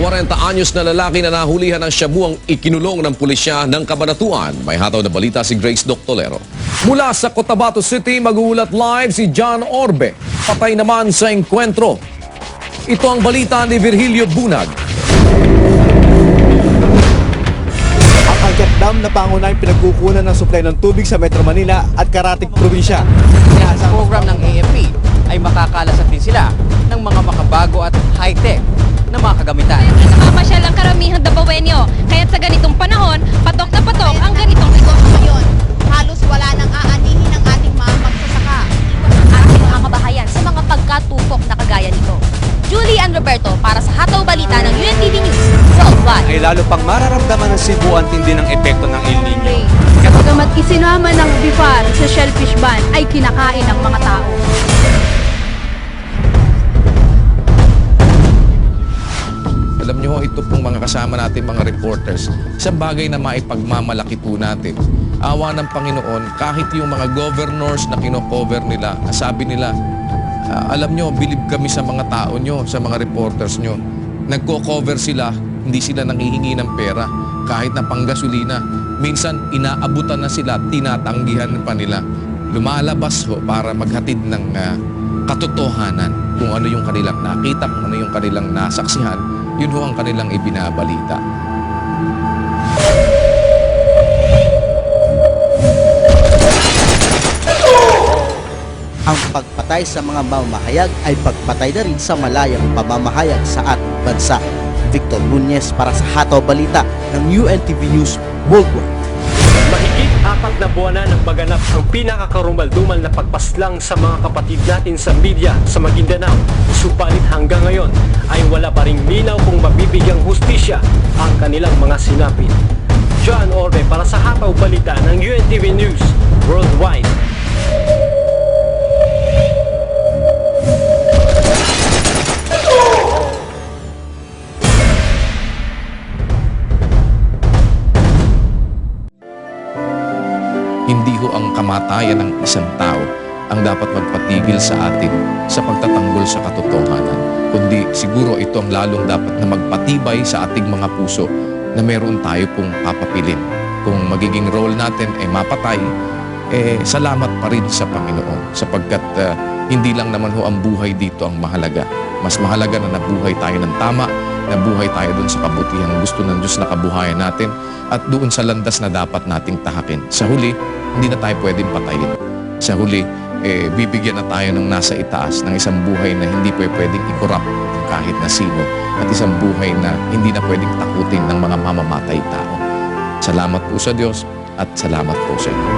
40 anyos na lalaki na nahulihan ng shabu ang ikinulong ng pulisya ng Cabanatuan. May hataw na balita si Grace Doctolero. Mula sa Cotabato City, mag-uulat live si John Orbe. Patay naman sa engkwentro. Ito ang balita ni Virgilio Bunag. Ang Angat Dam na pangunahing pinagkukunan ng supply ng tubig sa Metro Manila at Karatig Probinsya. Sa program ng AFP ay makakalasat din sila ng mga makabago at high-tech na mga kagamitan. Namamasyal ang karamihang Dabawenyo, kaya't sa ganitong panahon, patok na patok ang ganitong negosyo ngayon. Halos wala nang aanihin ng ating mga magsasaka. Ang aking mga kabahayan sa mga pagkatupok na kagaya nito. Julie and Roberto para sa Hataw Balita ng UNTV News Worldwide. Ay lalo pang mararamdaman ng Cebu ang tindi ng epekto ng El Nino. Kapagamat isinama ng BIFAR sa shellfish ban ay kinakain ng mga tao. Alam nyo, ito pong mga kasama natin, mga reporters, isang bagay na maipagmamalaki po natin. Awa ng Panginoon, kahit yung mga governors na kino-cover nila, sabi nila, alam nyo, bilib kami sa mga tao nyo, sa mga reporters nyo. Nagko-cover sila, hindi sila nangihingi ng pera, kahit na panggasolina. Minsan, inaabutan na sila, tinatanggihan pa nila. Lumalabas ho para maghatid ng katotohanan kung ano yung kanilang nakita, kung ano yung kanilang nasaksihan. Yun ho ang kanilang ibinabalita. Ang pagpatay sa mga mamamahayag ay pagpatay na rin sa malayang pamamahayag sa ating bansa. Victor Nunez para sa Hataw Balita ng UNTV News Worldwide. Mahigit 4 na buwan na nang maganap ang pinakakarumaldumal na pagpaslang sa mga kapatid natin sa media sa Maguindanao. Subalit hanggang ngayon ay wala pa ring linaw kung mabibigyang hustisya ang kanilang mga sinapit. John Orbe para sa Hataw Balita ng UNTV News Worldwide. Hindi ho ang kamatayan ng isang tao ang dapat magpatigil sa atin sa pagtatanggol sa katotohanan, kundi siguro ito ang lalong dapat na magpatibay sa ating mga puso na meron tayo pong papapilin. Kung magiging role natin ay mapatay, salamat pa rin sa Panginoon sapagkat hindi lang naman ho ang buhay dito ang mahalaga. Mas mahalaga na nabuhay tayo ng tama, nabuhay tayo doon sa kabutihang gusto ng Diyos na kabuhayan natin at doon sa landas na dapat nating tahakin. Sa huli, hindi na tayo pwedeng patayin. Sa huli, bibigyan na tayo ng nasa itaas ng isang buhay na hindi pwedeng i-corrupt kahit na sino at isang buhay na hindi na pwedeng takutin ng mga mamamatay tao. Salamat po sa Diyos at salamat po sa inyo.